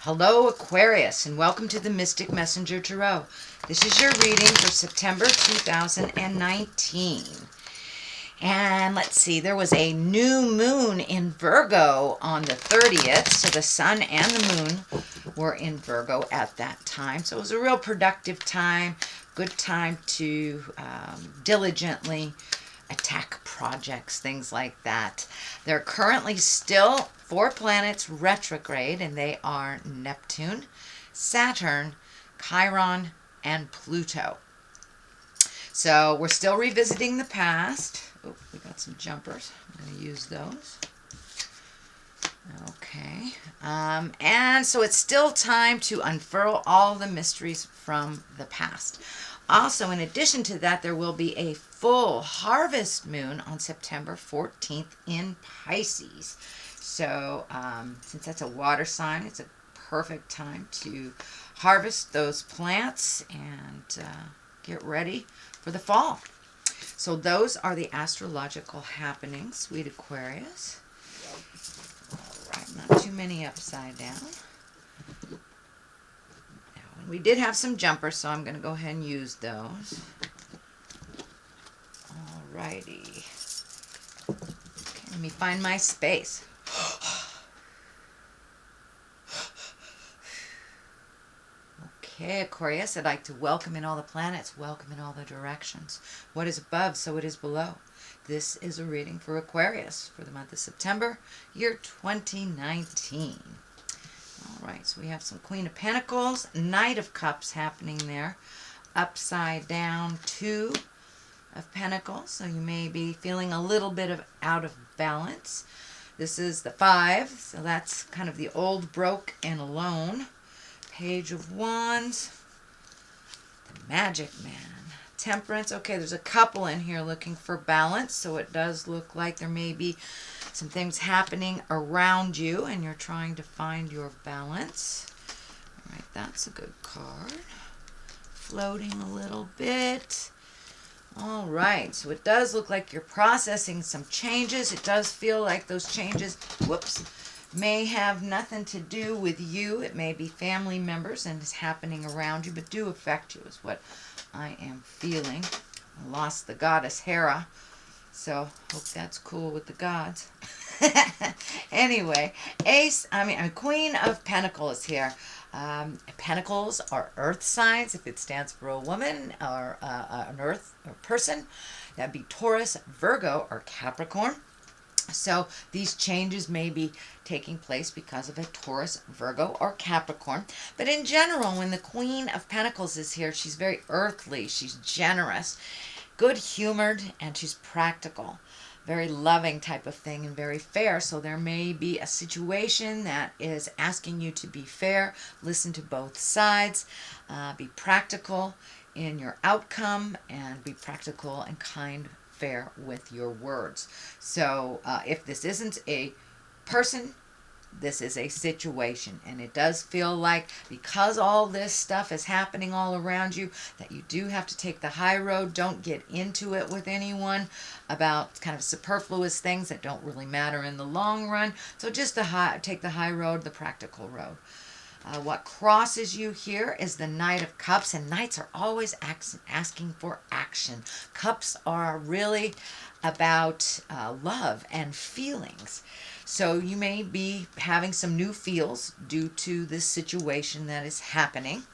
Hello Aquarius, and welcome to the Mystic Messenger Tarot. This is your reading for September 2019. And let's see, there was a new moon in Virgo on the 30th, so the sun and the moon were in Virgo at that time. So it was a real productive time, good time to diligently attack projects, things like that. There are currently still 4 planets retrograde, and they are Neptune, Saturn, Chiron, and Pluto. So we're still revisiting the past. Oh, we got some jumpers. I'm going to use those. Okay. And so it's still time to unfurl all the mysteries from the past. Also, in addition to that, there will be a full harvest moon on September 14th in Pisces. So since that's a water sign, it's a perfect time to harvest those plants and get ready for the fall. So those are the astrological happenings, sweet Aquarius. All right, not too many upside down. We did have some jumpers, so I'm going to go ahead and use those. Alrighty. Okay, let me find my space. Okay, Aquarius, I'd like to welcome in all the planets, welcome in all the directions. What is above, so it is below. This is a reading for Aquarius for the month of September, year 2019. All right, so we have some Queen of Pentacles, Knight of Cups happening there, upside down 2 of Pentacles, so you may be feeling a little bit of out of balance. This is the 5, so that's kind of the old, broke, and alone. Page of Wands, the Magic Man, Temperance. Okay, there's a couple in here looking for balance, so it does look like there may be some things happening around you and you're trying to find your balance. All right, that's a good card. Floating a little bit. All right, so it does look like you're processing some changes. It does feel like those changes, may have nothing to do with you. It may be family members and is happening around you, but do affect you is what I am feeling. I lost the goddess Hera, so hope that's cool with the gods. Anyway, Queen of Pentacles here. Pentacles are earth signs. If it stands for a woman or an earth or person, that'd be Taurus, Virgo, or Capricorn. So these changes may be taking place because of a Taurus, Virgo, or Capricorn. But in general, when the Queen of Pentacles is here, she's very earthly, she's generous, good-humored, and she's practical. Very loving type of thing and very fair. So there may be a situation that is asking you to be fair, listen to both sides, be practical in your outcome, and be practical and kind, fair with your words. So if this isn't a person, this is a situation, and it does feel like because all this stuff is happening all around you that you do have to take the high road. Don't get into it with anyone about kind of superfluous things that don't really matter in the long run. So just take the high road, the practical road. What crosses you here is the Knight of Cups, and Knights are always asking for action. Cups are really about love and feelings. So you may be having some new feels due to this situation that is happening.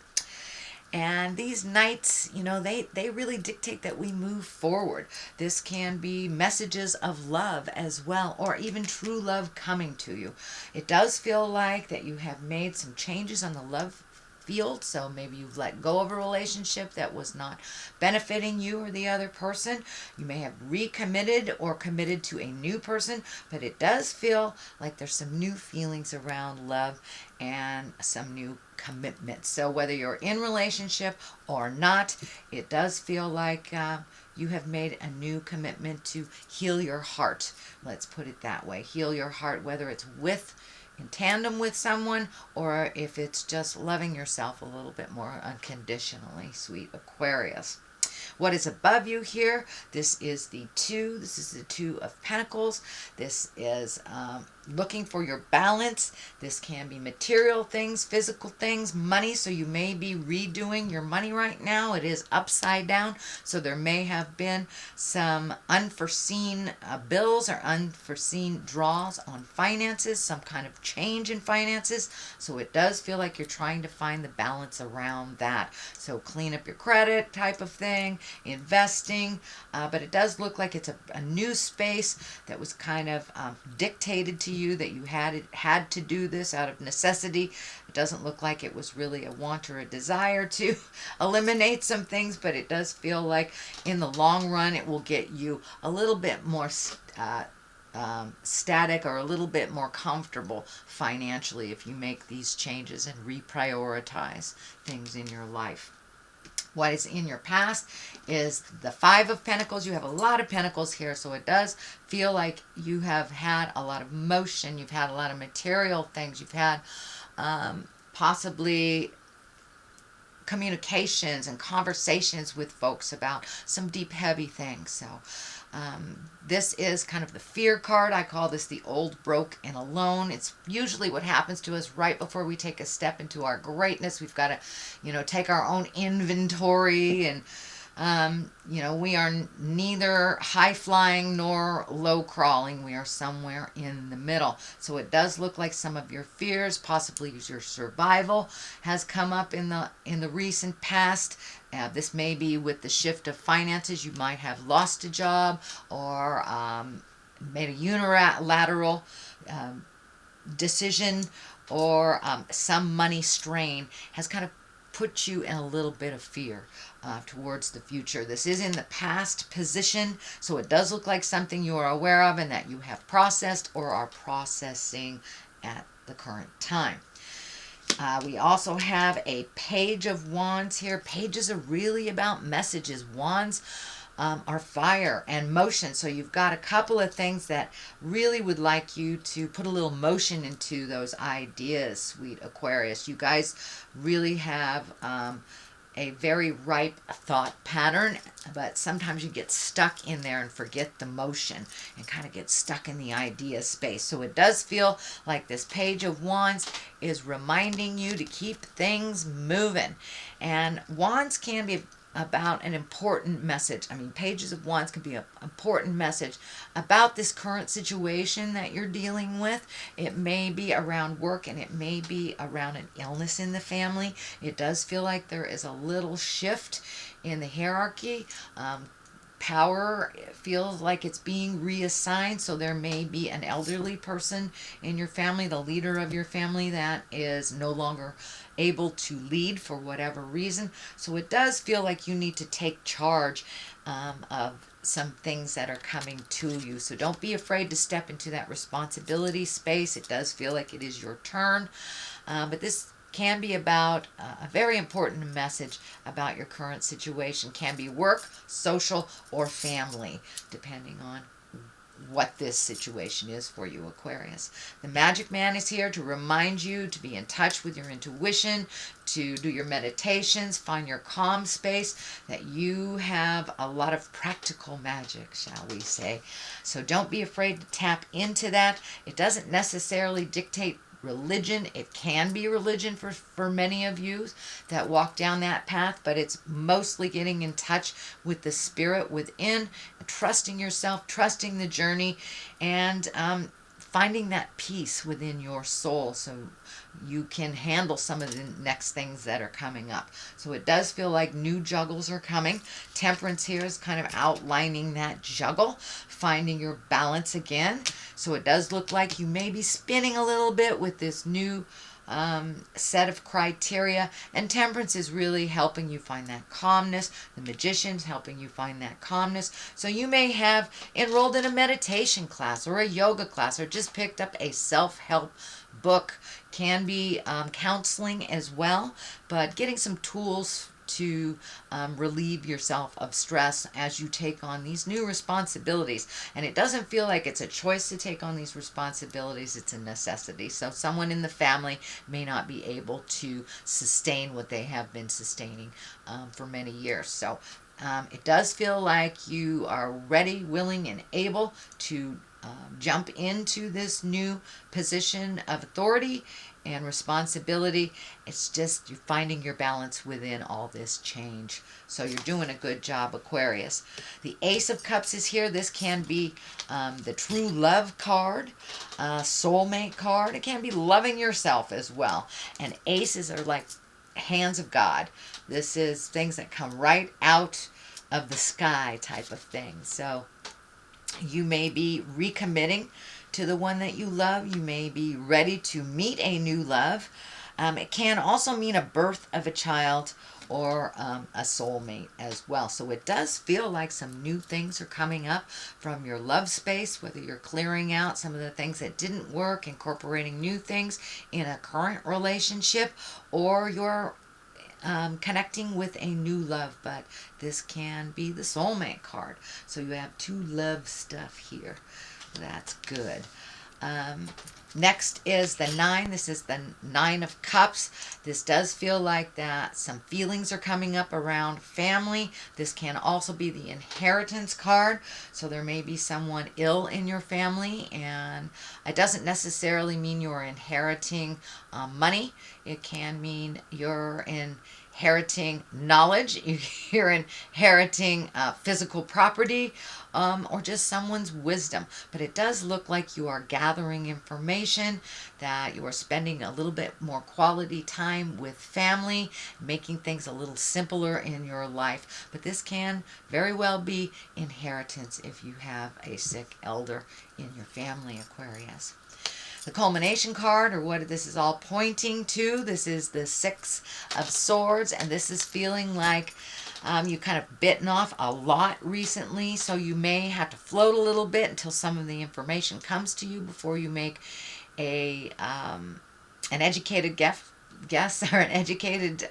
And these Knights, they really dictate that we move forward. This can be messages of love as well, or even true love coming to you. It does feel like that you have made some changes on the love field, so maybe you've let go of a relationship that was not benefiting you or the other person. You may have recommitted or committed to a new person, but it does feel like there's some new feelings around love and some new commitment. So whether you're in relationship or not, it does feel like you have made a new commitment to heal your heart. Let's put it that way. Heal your heart, whether it's in tandem with someone or if it's just loving yourself a little bit more unconditionally, sweet Aquarius. What is above you here? This is the 2. This is the 2 of Pentacles. This is looking for your balance. This can be material things, physical things, money. So you may be redoing your money right now. It is upside down. So there may have been some unforeseen bills or unforeseen draws on finances, some kind of change in finances. So it does feel like you're trying to find the balance around that. So clean up your credit type of thing, investing. But it does look like it's a new space that was kind of dictated to you, that you had to do this out of necessity. It doesn't look like it was really a want or a desire to eliminate some things, but it does feel like in the long run it will get you a little bit more static or a little bit more comfortable financially if you make these changes and reprioritize things in your life. What is in your past is the Five of Pentacles. You have a lot of pentacles here, so it does feel like you have had a lot of motion. You've had a lot of material things. You've had possibly communications and conversations with folks about some deep, heavy things. So this is kind of the fear card. I call this the old, broke, and alone. It's usually what happens to us right before we take a step into our greatness. We've got to, take our own inventory and we are neither high flying nor low crawling. We are somewhere in the middle. So it does look like some of your fears, possibly your survival, has come up in the recent past. This may be with the shift of finances. You might have lost a job or made a unilateral decision, or some money strain has kind of put you in a little bit of fear towards the future. This is in the past position, so it does look like something you are aware of and that you have processed or are processing at the current time. We also have a Page of Wands here. Pages are really about messages. Wands are fire and motion. So you've got a couple of things that really would like you to put a little motion into those ideas, sweet Aquarius. You guys really have a very ripe thought pattern, but sometimes you get stuck in there and forget the motion and kind of get stuck in the idea space. So it does feel like this Page of Wands is reminding you to keep things moving. And Wands can be about an important message. I mean, Pages of Wands can be an important message about this current situation that you're dealing with. It may be around work, and it may be around an illness in the family. It does feel like there is a little shift in the hierarchy. Power feels like it's being reassigned, so there may be an elderly person in your family, the leader of your family, that is no longer able to lead for whatever reason. So it does feel like you need to take charge of some things that are coming to you. So don't be afraid to step into that responsibility space. It does feel like it is your turn, but this can be about a very important message about your current situation. Can be work, social, or family, depending on what this situation is for you, Aquarius. The Magic Man is here to remind you to be in touch with your intuition, to do your meditations, find your calm space, that you have a lot of practical magic, shall we say. So don't be afraid to tap into that. It doesn't necessarily dictate religion. It can be religion for many of you that walk down that path, but it's mostly getting in touch with the spirit within, trusting yourself, trusting the journey, and finding that peace within your soul so you can handle some of the next things that are coming up. So it does feel like new juggles are coming. Temperance here is kind of outlining that juggle, finding your balance again. So it does look like you may be spinning a little bit with this new set of criteria, and Temperance is really helping you find that calmness. The Magician's helping you find that calmness. So you may have enrolled in a meditation class or a yoga class, or just picked up a self-help book. Can be counseling as well, but getting some tools to relieve yourself of stress as you take on these new responsibilities. And it doesn't feel like it's a choice to take on these responsibilities, it's a necessity. So someone in the family may not be able to sustain what they have been sustaining for many years. So it does feel like you are ready, willing, and able to jump into this new position of authority and responsibility. It's just you're finding your balance within all this change. So you're doing a good job, Aquarius. The Ace of Cups is here. This can be the true love card, soulmate card. It can be loving yourself as well. And aces are like hands of God. This is things that come right out of the sky type of thing. So you may be recommitting to the one that you love. You may be ready to meet a new love. It can also mean a birth of a child or a soulmate as well. So it does feel like some new things are coming up from your love space, whether you're clearing out some of the things that didn't work, incorporating new things in a current relationship, or you're connecting with a new love. But this can be the soulmate card. So you have two love stuff here. That's good. Next is the 9. This is the 9 of Cups. This does feel like that some feelings are coming up around family. This can also be the inheritance card. So there may be someone ill in your family, and it doesn't necessarily mean you're inheriting money. It can mean you're inheriting knowledge, you're inheriting physical property, or just someone's wisdom. But it does look like you are gathering information, that you are spending a little bit more quality time with family, making things a little simpler in your life. But this can very well be inheritance if you have a sick elder in your family, Aquarius. The culmination card, or what this is all pointing to, this is the 6 of Swords, and this is feeling like you kind of bitten off a lot recently, so you may have to float a little bit until some of the information comes to you before you make an educated guess or an educated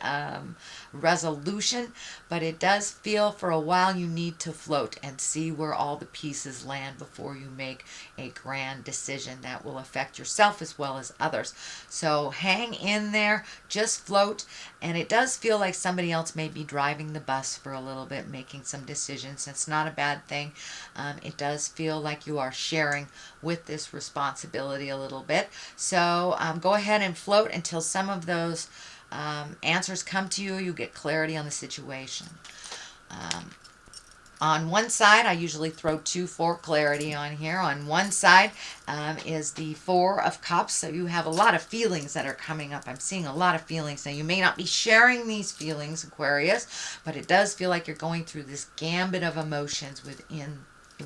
resolution. But it does feel for a while you need to float and see where all the pieces land before you make a grand decision that will affect yourself as well as others. So hang in there, just float. And it does feel like somebody else may be driving the bus for a little bit, making some decisions. It's not a bad thing. It does feel like you are sharing with this responsibility a little bit. So go ahead and float until some of those answers come to you. You get clarity on the situation. On one side, I usually throw 2 for clarity on here. On one side is the 4 of Cups. So you have a lot of feelings that are coming up. I'm seeing a lot of feelings. Now, you may not be sharing these feelings, Aquarius, but it does feel like you're going through this gambit of emotions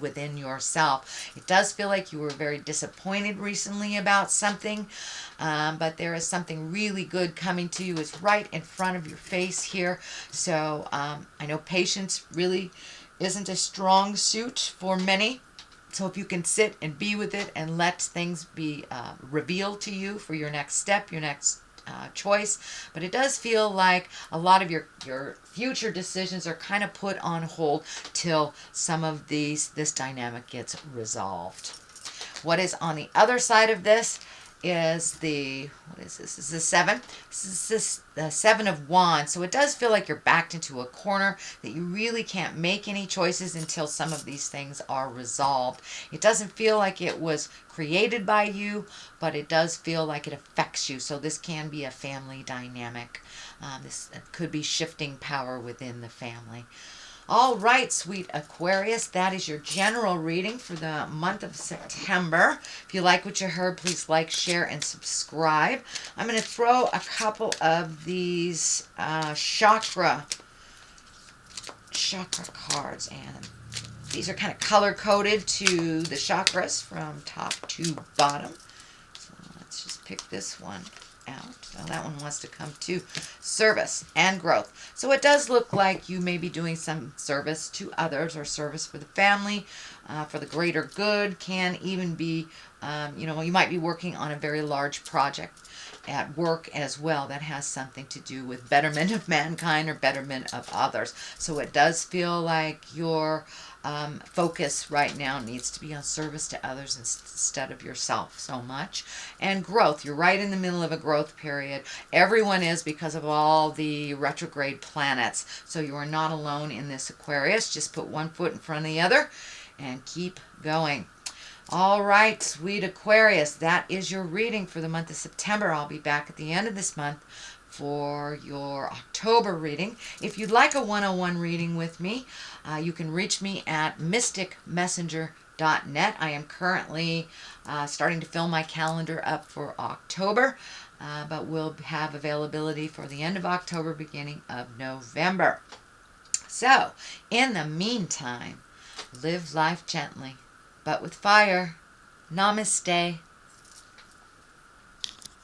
within yourself. It does feel like you were very disappointed recently about something, but there is something really good coming to you. It's right in front of your face here. So I know patience really isn't a strong suit for many. So if you can sit and be with it and let things be revealed to you for your next step, your next choice. But it does feel like a lot of your future decisions are kind of put on hold till some of this dynamic gets resolved. What is on the other side of this is what is this? This is the 7. This is the 7 of Wands. So it does feel like you're backed into a corner, that you really can't make any choices until some of these things are resolved. It doesn't feel like it was created by you, but it does feel like it affects you. So this can be a family dynamic. This could be shifting power within the family. All right, sweet Aquarius, that is your general reading for the month of September. If you like what you heard, please like, share, and subscribe. I'm going to throw a couple of these chakra cards, and these are kind of color-coded to the chakras from top to bottom. So let's just pick this one out. Now that one wants to come to service and growth. So it does look like you may be doing some service to others or service for the family, for the greater good. Can even be, you might be working on a very large project at work as well that has something to do with betterment of mankind or betterment of others. So it does feel like your focus right now needs to be on service to others instead of yourself so much. And growth. You're right in the middle of a growth period. Everyone is, because of all the retrograde planets. So you are not alone in this, Aquarius. Just put one foot in front of the other and keep going. All right, sweet Aquarius, that is your reading for the month of September. I'll be back at the end of this month for your October reading. If you'd like a one-on-one reading with me, you can reach me at mysticmessenger.net. I am currently starting to fill my calendar up for October, but we'll have availability for the end of October, beginning of November. So, in the meantime, live life gently, but with fire. Namaste.